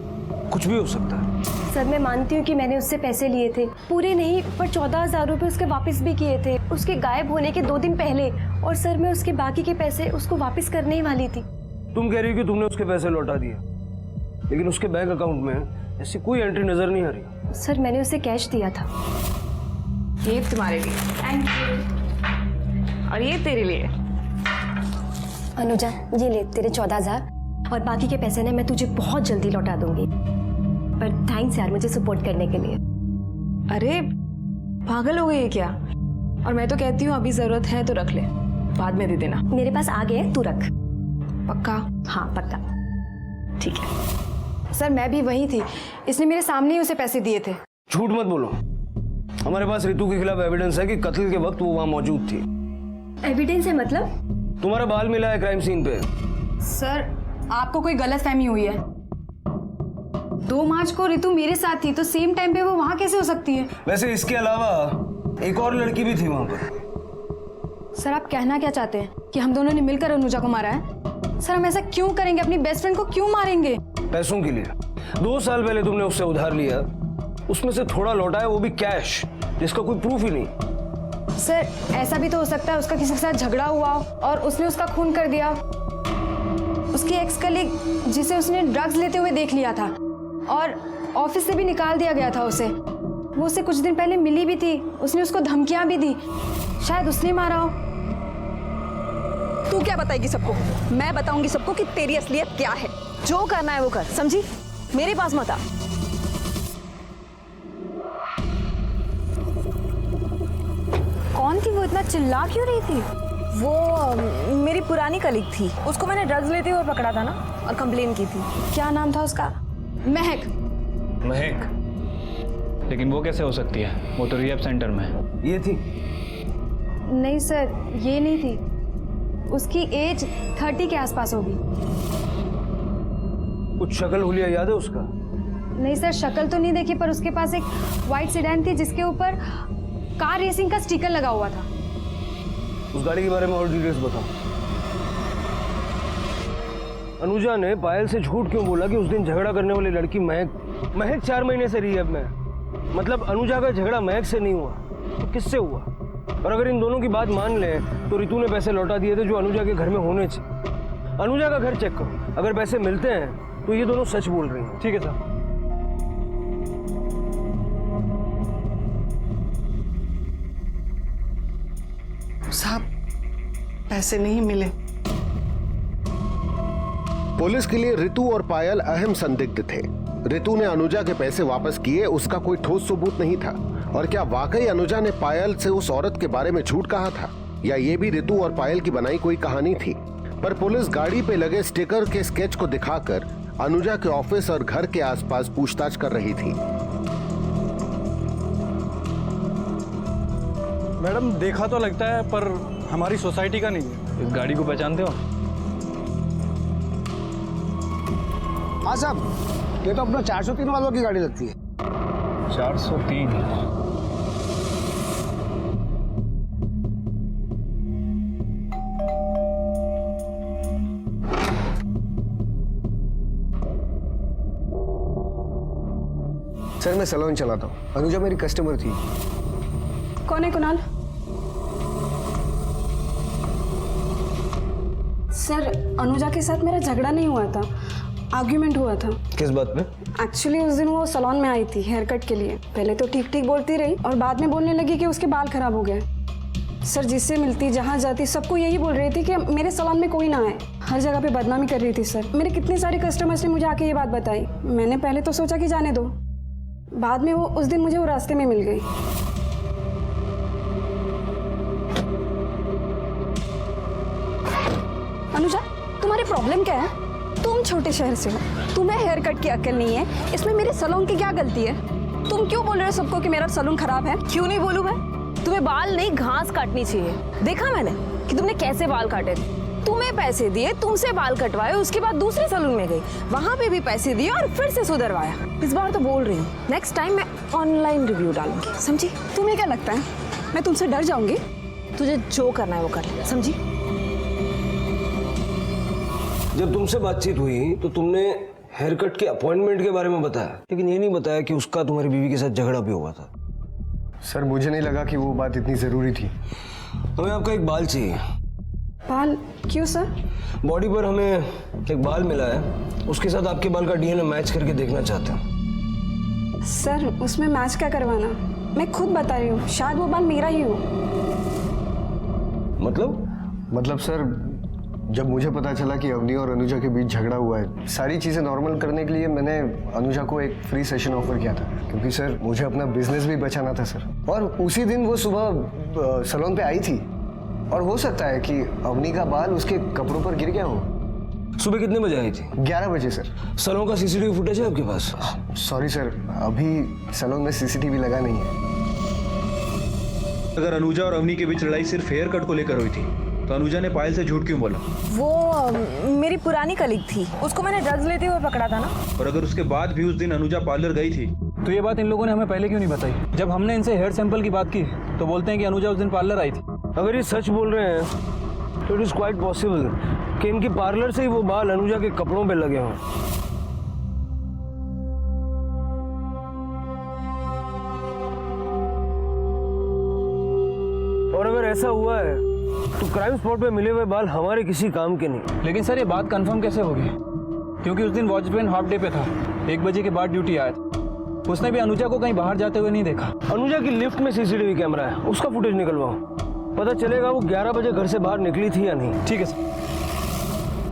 कुछ भी हो सकता है। सर मैं मानती हूँ कि मैंने उससे पैसे लिए थे, पूरे नहीं पर 14,000 रुपए उसके वापस भी किए थे उसके गायब होने के 2 दिन पहले। और सर मैं उसके बाकी के पैसे उसको वापस करने ही वाली थी। तुम कह रही हो कि तुमने उसके पैसे लौटा दिए, लेकिन उसके बैंक अकाउंट में ऐसी कोई एंट्री नजर नहीं आ रही। सर मैंने उसे कैश दिया था। ये तुम्हारे लिए, थैंक यू। और ये तेरे लिए। अनुजा ये ले तेरे 14,000, और बाकी के पैसे ना मैं तुझे बहुत जल्दी लौटा दूंगी। पर थैंक्स यार मुझे सपोर्ट करने के लिए। अरे पागल हो गई है क्या? और मैं तो कहती हूँ अभी जरूरत है तो रख ले, बाद में दे देना। मेरे पास आ गए, तू रख। पक्का? हाँ पक्का। ठीक है। सर मैं भी वही थी, इसने मेरे सामने ही उसे पैसे दिए थे। झूठ मत बोलो, हमारे पास रितु के खिलाफ एविडेंस है कि कत्ल के वक्त वो वहां मौजूद थी। एविडेंस है मतलब? तुम्हारा बाल मिला है क्राइम सीन पे। सर आपको कोई गलतफहमी हुई है। 2 मार्च को रितु मेरे साथ थी, तो सेम टाइम पे वो वहां कैसे हो सकती है? वैसे इसके अलावा एक और लड़की भी थी वहां पर। सर आप कहना क्या चाहते हैं कि हम दोनों ने मिलकर अनुजा को मारा है? सर हम ऐसा क्यों करेंगे? अपनी बेस्ट फ्रेंड को क्यों मारेंगे? पैसों के लिए। 2 साल पहले तुमने उससे उधार लिया, उसमें से थोड़ा लौटाया, वो भी कैश, जिसका कोई प्रूफ ही नहीं। सर ऐसा भी तो हो सकता है उसका किसी के साथ झगड़ा हुआ और उसने उसका खून कर दिया। उसकी एक्स कलीग जिसे उसने ड्रग्स लेते हुए देख लिया था और ऑफिस से भी निकाल दिया गया था उसे, वो उससे कुछ दिन पहले मिली भी थी, उसने उसको धमकियां भी दी, शायद उसने मारा हो। तू क्या बताएगी सबको? मैं बताऊंगी सबको कि तेरी असलियत क्या है। जो करना है वो कर, समझी? मेरे पास मत आ। कौन थी वो, इतना चिल्ला क्यों रही थी? वो मेरी पुरानी कलीग थी, उसको मैंने ड्रग्स लेते हुए पकड़ा था ना और कंप्लेन की थी। क्या नाम था उसका? महक। महक? लेकिन वो कैसे हो सकती है, वो तो रिहैब सेंटर में है। ये थी? नहीं सर, ये नहीं थी। उसकी एज 30 के आसपास होगी। कुछ शक्ल हुलिया याद है उसका? नहीं सर, शक्ल तो नहीं देखी, पर उसके पास एक वाइट सेडान थी जिसके ऊपर कार रेसिंग का स्टिकर लगा हुआ था। उस गाड़ी के बारे में और डिटेल्स बताओ। अनुजा ने पायल से झूठ क्यों बोला कि उस दिन झगड़ा करने वाली लड़की महक 4 महीने से रिहैब में है? मतलब अनुजा का झगड़ा महक से नहीं हुआ तो किससे हुआ? और अगर इन दोनों की बात मान लें तो रितु ने पैसे लौटा दिए थे जो अनुजा के घर में होने चाहिए। अनुजा का घर चेक करो, अगर पैसे मिलते हैं तो ये दोनों सच बोल रही हैं। ठीक है सर। साहब, पैसे नहीं मिले। पुलिस के लिए रितु और पायल अहम संदिग्ध थे। रितु ने अनुजा के पैसे वापस किए, उसका कोई ठोस सबूत नहीं था। और क्या वाकई अनुजा ने पायल से उस औरत के बारे में झूठ कहा था, या ये भी रितु और पायल की बनाई कोई कहानी थी? पर पुलिस गाड़ी पे लगे स्टिकर के स्केच को दिखाकर अनुजा के ऑफिस और घर के आसपास पूछताछ कर रही थी। मैडम, देखा तो लगता है पर हमारी सोसाइटी का नहीं है। इस गाड़ी को पहचानते हो? हाँ साहब, ये तो अपना 403 वालों की गाड़ी लगती है। 403? सर, मैं सैलून चलाता हूँ। अनुजा मेरी कस्टमर थी। कौन है कुणाल? सर, अनुजा के साथ मेरा झगड़ा नहीं हुआ था, आर्ग्यूमेंट हुआ था। किस बात पे? एक्चुअली उस दिन वो सैलून में आई थी हेयर कट के लिए। पहले तो ठीक ठीक बोलती रही और बाद में बोलने लगी कि उसके बाल खराब हो गए। सर, जिससे मिलती, जहाँ जाती, सबको यही बोल रही थी कि मेरे सैलून में कोई ना आए। हर जगह पे बदनामी कर रही थी सर। मेरे कितने सारे कस्टमर्स ने मुझे आके ये बात बताई। मैंने पहले तो सोचा कि जाने दो, बाद में वो उस दिन मुझे वो रास्ते में मिल गई। अनुजा, तुम्हारी प्रॉब्लम क्या है? तुम छोटे शहर से हो, तुम्हें हेयर कट की अक्ल नहीं है। इसमें मेरे सैलून की क्या गलती है? तुम क्यों बोल रहे हो सबको कि मेरा सैलून खराब है? क्यों नहीं बोलूं मैं? तुम्हें बाल नहीं, घास काटनी चाहिए। देखा मैंने कि तुमने कैसे बाल काटे थे। तुम्हें पैसे दिए, तुमसे बाल कटवाए, उसके बाद दूसरे सैलून में गई, वहां पे भी पैसे दिए और फिर से सुधरवाया। इस बार तो बोल रही हूँ, नेक्स्ट टाइम मैं ऑनलाइन रिव्यू डालूंगी, समझी? तुम्हें क्या लगता है मैं तुमसे डर जाऊंगी? तुझे जो करना है वो कर ले, समझी? जब तुमसे बातचीत हुई तो तुमने हेयर कट के अपॉइंटमेंट के बारे में बताया, लेकिन ये नहीं बताया कि उसका तुम्हारी बीवी के साथ झगड़ा भी हुआ था। सर, मुझे नहीं लगा कि वो बात इतनी जरूरी थी। हमें आपका एक बाल चाहिए। बाल? क्यों सर? बॉडी पर हमें एक बाल मिला है, उसके साथ आपके बाल का डीएनए मैच करके देखना चाहते हैं। सर, उसमें मैच क्या करवाना? मैं खुद बता रही हूँ, शायद वो बाल मेरा ही हो। मतलब सर, जब मुझे पता चला कि अवनी और अनुजा के बीच झगड़ा हुआ है, सारी चीज़ें नॉर्मल करने के लिए मैंने अनुजा को एक फ्री सेशन ऑफर किया था, क्योंकि सर मुझे अपना बिजनेस भी बचाना था सर। और उसी दिन वो सुबह सैलून पे आई थी, और हो सकता है कि अवनी का बाल उसके कपड़ों पर गिर गया हो। सुबह कितने बजे आई थी? 11 बजे सर। सैलून का सीसीटीवी फुटेज है आपके पास? सॉरी सर, अभी सैलून में सीसीटीवी लगा नहीं है। अगर अनुजा और अवनी के बीच लड़ाई सिर्फ हेयर कट को लेकर हुई थी तो अनुजा ने पायल से झूठ क्यों बोला? वो मेरी पुरानी कलीग थी, उसको मैंने ड्रग्स लेते हुए पकड़ा था ना। और अगर उसके बाद भी उस दिन अनुजा पार्लर गई थी तो ये बात इन लोगों ने हमें पहले क्यों नहीं बताई? जब हमने इनसे हेयर सैंपल की बात की तो बोलते हैं कि अनुजा उस दिन पार्लर आई थी। अगर ये सच बोल रहे हैं तो इट इज क्वाइट पॉसिबल कि इनकी पार्लर से ही वो बाल अनुजा के कपड़ों पे लगे हों। और अगर ऐसा हुआ है तो क्राइम स्पॉट पे मिले हुए बाल हमारे किसी काम के नहीं। लेकिन सर, ये बात कंफर्म कैसे होगी? क्योंकि उस दिन वॉचमैन हाफ डे पे था, 1 बजे के बाद ड्यूटी आया था। उसने भी अनुजा को कहीं बाहर जाते हुए नहीं देखा। अनुजा की लिफ्ट में सीसीटीवी कैमरा है, उसका फुटेज निकलवाओ, पता चलेगा वो 11 बजे घर से बाहर निकली थी या नहीं। ठीक है सर।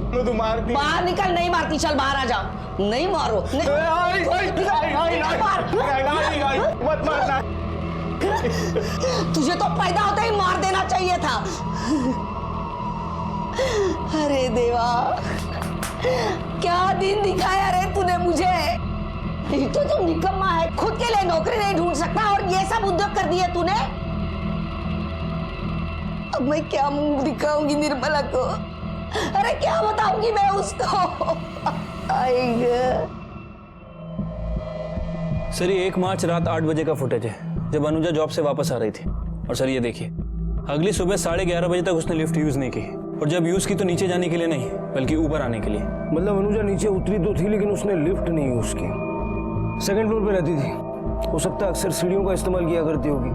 तू मारती। बाहर निकल, नहीं मारती, चल बाहर आ जाओ। नहीं मारो, मत मारना। तुझे तो पैदा होते ही मार देना चाहिए था। अरे देवा, क्या दिन दिखाया रे तूने मुझे। एक तो तू निकम्मा है, खुद के लिए नौकरी नहीं ढूंढ सकता और ये सब उद्योग कर दिए तूने। अब मैं क्या मुंह दिखाऊंगी निर्मला को? अरे क्या बताऊंगी मैं उसको? सर ये 1 मार्च रात 8 बजे का फुटेज है, जब अनुजा जॉब से वापस आ रही थी। और सर ये देखिए, अगली सुबह 11:30 बजे तक उसने लिफ्ट यूज नहीं की, और जब यूज की तो नीचे जाने के लिए नहीं, बल्कि ऊपर आने के लिए। मतलब अनुजा नीचे उतरी तो थी, लेकिन उसने लिफ्ट नहीं यूज की। 2nd फ्लोर पे रहती थी, हो सकता है अक्सर सीढ़ियों का इस्तेमाल किया करती होगी।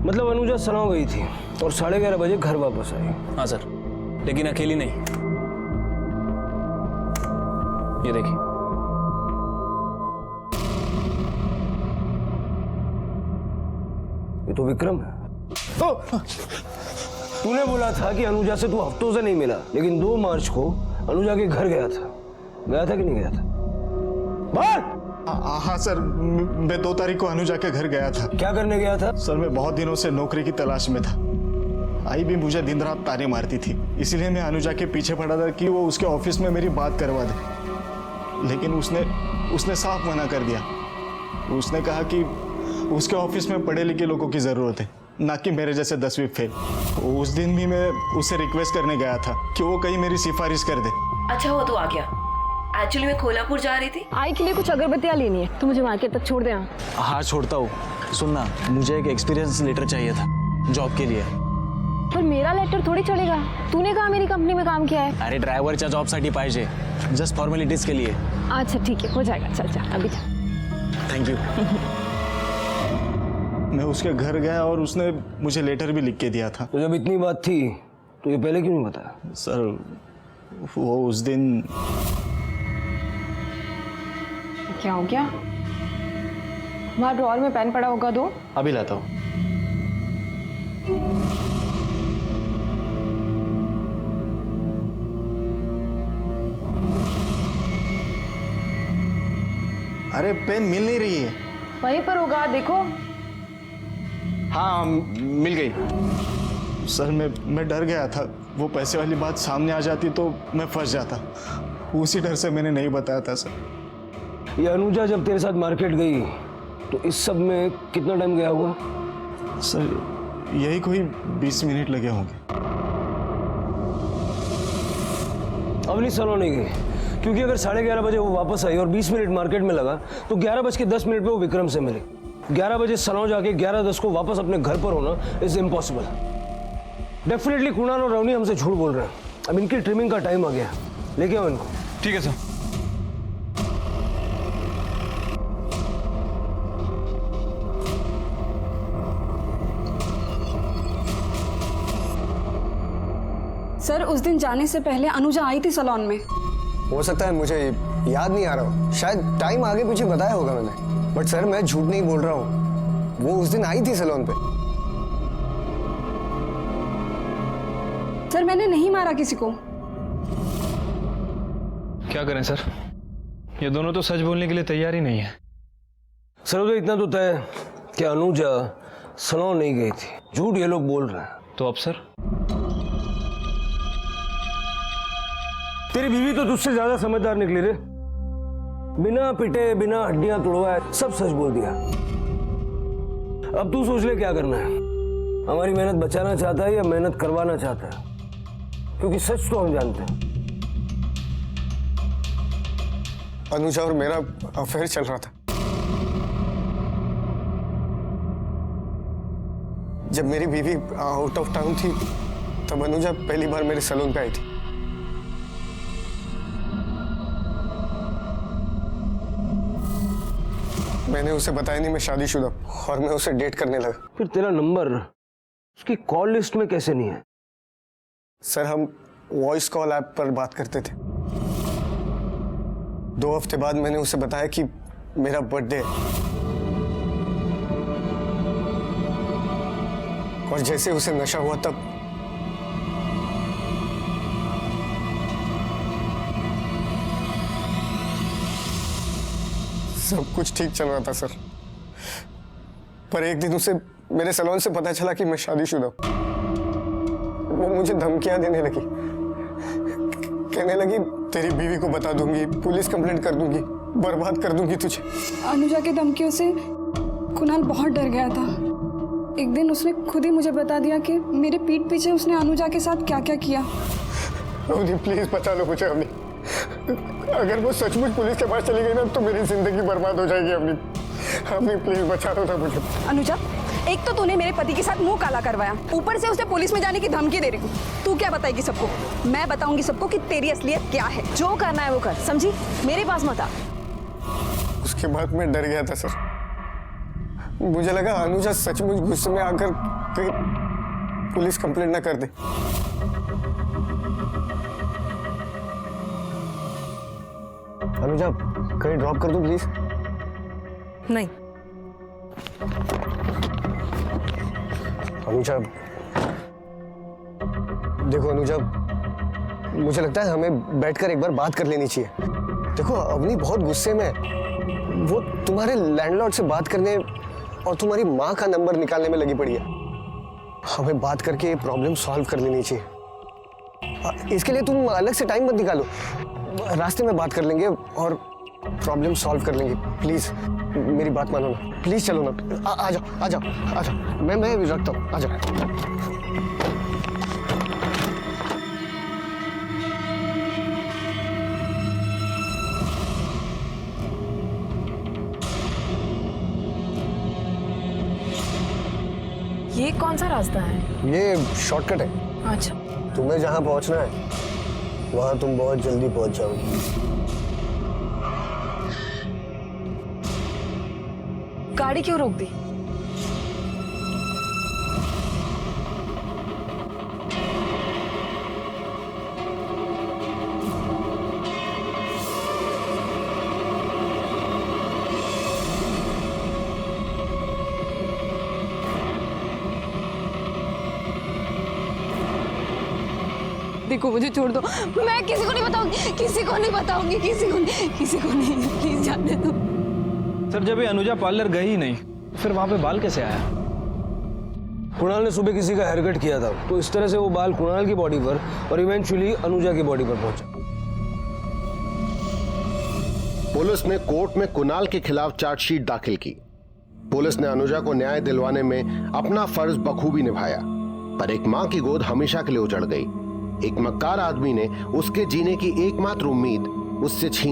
मतलब अनुजा सनाव गई थी और 11:30 बजे घर वापस आई। हाँ सर, लेकिन अकेली नहीं। ये देखिए, ये तो विक्रम है। तूने बोला था कि अनुजा से तू हफ्तों से नहीं मिला, लेकिन 2 मार्च को अनुजा के घर गया था। गया था कि नहीं गया था? बात। हाँ सर, मैं 2 तारीख को अनुजा के घर गया था। क्या करने गया था? सर मैं बहुत दिनों से नौकरी की तलाश में था। आई भी मुझे दिन रात ताने मारती थी, इसलिए मैं अनुजा के पीछे पड़ा था कि वो उसके ऑफिस में मेरी बात करवा दे। लेकिन उसने साफ मना कर दिया। उसने कहा कि उसके ऑफिस में पढ़े लिखे लोगों की ज़रूरत है, ना कि मेरे जैसे 10वीं फेल। उस दिन भी मैं उससे रिक्वेस्ट करने गया था कि वो कहीं मेरी सिफारिश कर दे। अच्छा हुआ तू आ गया। एक्चुअली मैं कोल्हापुर जा रही थी। आई के लिए कुछ अगरबत्तियाँ लेनी है, तो मुझे मार्केट तक छोड़ दे। हाँ छोड़ता हूँ। सुनना, मुझे एक एक्सपीरियंस लेटर चाहिए था जॉब के लिए। पर मेरा लेटर थोड़ी चलेगा, तूने कहा मेरी कंपनी में काम किया है। अरे ड्रायव्हरच्या जॉबसाठी पाहिजे, जस्ट फॉर्मॅलिटीज के लिए। अच्छा ठीक है, हो जाएगा, चल जा अभी जा। Thank you. मैं उसके घर गया और उसने मुझे लेटर भी लिख के दिया था। तो जब इतनी बात थी तो ये पहले क्यों नहीं बताया? सर वो उस दिन। क्या हो गया? वहाँ ड्रॉअर में पेन पड़ा होगा, दो। अभी लाता हूँ। अरे पेन मिल नहीं रही है। वहीं पर होगा, देखो। हाँ मिल गई। सर मैं डर गया था, वो पैसे वाली बात सामने आ जाती तो मैं फंस जाता। उसी डर से मैंने नहीं बताया था सर। ये अनुजा जब तेरे साथ मार्केट गई तो इस सब में कितना टाइम गया होगा? सर यही कोई 20 मिनट लगे होंगे। अवनी सलो नहीं गई, क्योंकि अगर 11:30 बजे वो वापस आई और 20 मिनट मार्केट में लगा तो 11:10 पे वो विक्रम से मिली। 11 बजे सनाव जाके 11:10 को वापस अपने घर पर होना इज इम्पॉसिबल। डेफिनेटली कुणाल और रवनी हमसे झूठ बोल रहे हैं। अब इनकी ट्रिमिंग का टाइम आ गया, लेके आओ इनको। ठीक है सर। सर उस दिन जाने से पहले अनुजा आई थी सैलून में। हो सकता है, मुझे याद नहीं आ रहा, शायद टाइम आगे पीछे बताया होगा मैंने। बट सर मैं झूठ नहीं बोल रहा हूँ, वो उस दिन आई थी सैलून पे। सर मैंने नहीं मारा किसी को। क्या करें सर, ये दोनों तो सच बोलने के लिए तैयार ही नहीं है। सर तो इतना तो तय है कि अनुजा सैलून नहीं गई थी, झूठ ये लोग बोल रहे हैं। तो अब सर? तेरी बीवी तो तुझसे ज्यादा समझदार निकली रे। बिना पिटे, बिना हड्डियां तोड़वाए सब सच बोल दिया। अब तू सोच ले क्या करना है। हमारी मेहनत बचाना चाहता है या मेहनत करवाना चाहता है? क्योंकि सच तो हम जानते हैं। अनुजा और मेरा अफेयर चल रहा था। जब मेरी बीवी आउट ऑफ टाउन थी तब अनुजा पहली बार मेरे सैलून पे आई थी। मैंने उसे बताया नहीं मैं शादीशुदा और मैं उसे डेट करने लगा। फिर तेरा नंबर उसकी कॉल लिस्ट में कैसे नहीं है? सर हम वॉइस कॉल ऐप पर बात करते थे। 2 हफ्ते बाद मैंने उसे बताया कि मेरा बर्थडे है, और जैसे उसे नशा हुआ तब सब कुछ ठीक चल रहा था सर, पर एक दिन उसे मेरे सैलून से पता चला कि मैं शादीशुदा हूं। वो मुझे धमकियां देने लगी, कहने लगी तेरी बीवी को बता दूंगी, पुलिस कंप्लेंट कर दूंगी, बर्बाद कर दूंगी तुझे। अनुजा की धमकियों से कुणाल बहुत डर गया था। एक दिन उसने खुद ही मुझे बता दिया कि मेरे पीठ पीछे उसने अनुजा के साथ क्या क्या किया। अवनी प्लीज बचा लो मुझे अवनी, अगर वो सचमुच पुलिस के पास चली गई ना तो मेरी जिंदगी बर्बाद हो जाएगी। अवनी अवनी प्लीज बचा लो ना मुझे। अनुजा, एक तो तूने मेरे पति के साथ मुंह काला करवाया, ऊपर से उसे पुलिस में जाने की धमकी दे रही हूँ। तू क्या बताएगी सबको? मैं बताऊंगी सबको कि तेरी असलियत क्या है। जो करना है वो कर, समझी? मेरे पास मत आ। उसके बाद मैं डर गया था सर, मुझे लगा अनुजा सचमुच गुस्से में आकर कहीं पुलिस कंप्लेंट ना कर दे। अनुजा कहीं ड्रॉप कर दूं प्लीज? नहीं। अनुजा देखो अनुजा, मुझे लगता है हमें बैठकर एक बार बात कर लेनी चाहिए। देखो अवनी बहुत गुस्से में है, वो तुम्हारे लैंडलॉर्ड से बात करने और तुम्हारी माँ का नंबर निकालने में लगी पड़ी है। हमें बात करके ये प्रॉब्लम सॉल्व कर लेनी चाहिए। इसके लिए तुम अलग से टाइम मत निकालो, रास्ते में बात कर लेंगे और प्रॉब्लम सॉल्व कर लेंगे। प्लीज मेरी बात मानो ना, प्लीज चलो ना। आ जाओ आ जाओ आ जाओ, मैं रखता हूँ, आ जाओ। ये कौन सा रास्ता है? ये शॉर्टकट है। अच्छा। तुम्हें जहां पहुंचना है वहां तुम बहुत जल्दी पहुंच जाओगी। गाड़ी क्यों रोक दी? देखो मुझे छोड़ दो, मैं किसी को नहीं बताऊंगी, किसी को नहीं बताऊंगी, किसी को नहीं, प्लीज जाने दो। सर जब ये अनुजा पार्लर गई ही नहीं, फिर वहां पे बाल कैसे आया? कुणाल ने सुबह किसी का हेयर कट किया था, तो इस तरह से वो बाल कुणाल की बॉडी पर और इवेंचुअली अनुजा की बॉडी पर पहुंचा। पुलिस ने कोर्ट में कुणाल के खिलाफ चार्जशीट दाखिल की। पुलिस ने अनुजा को न्याय दिलवाने में अपना फर्ज बखूबी निभाया, पर एक मां की गोद हमेशा के लिए उजड़ गई। एक मक्कार आदमी ने उसके जीने की एकमात्र उम्मीद उससे छीन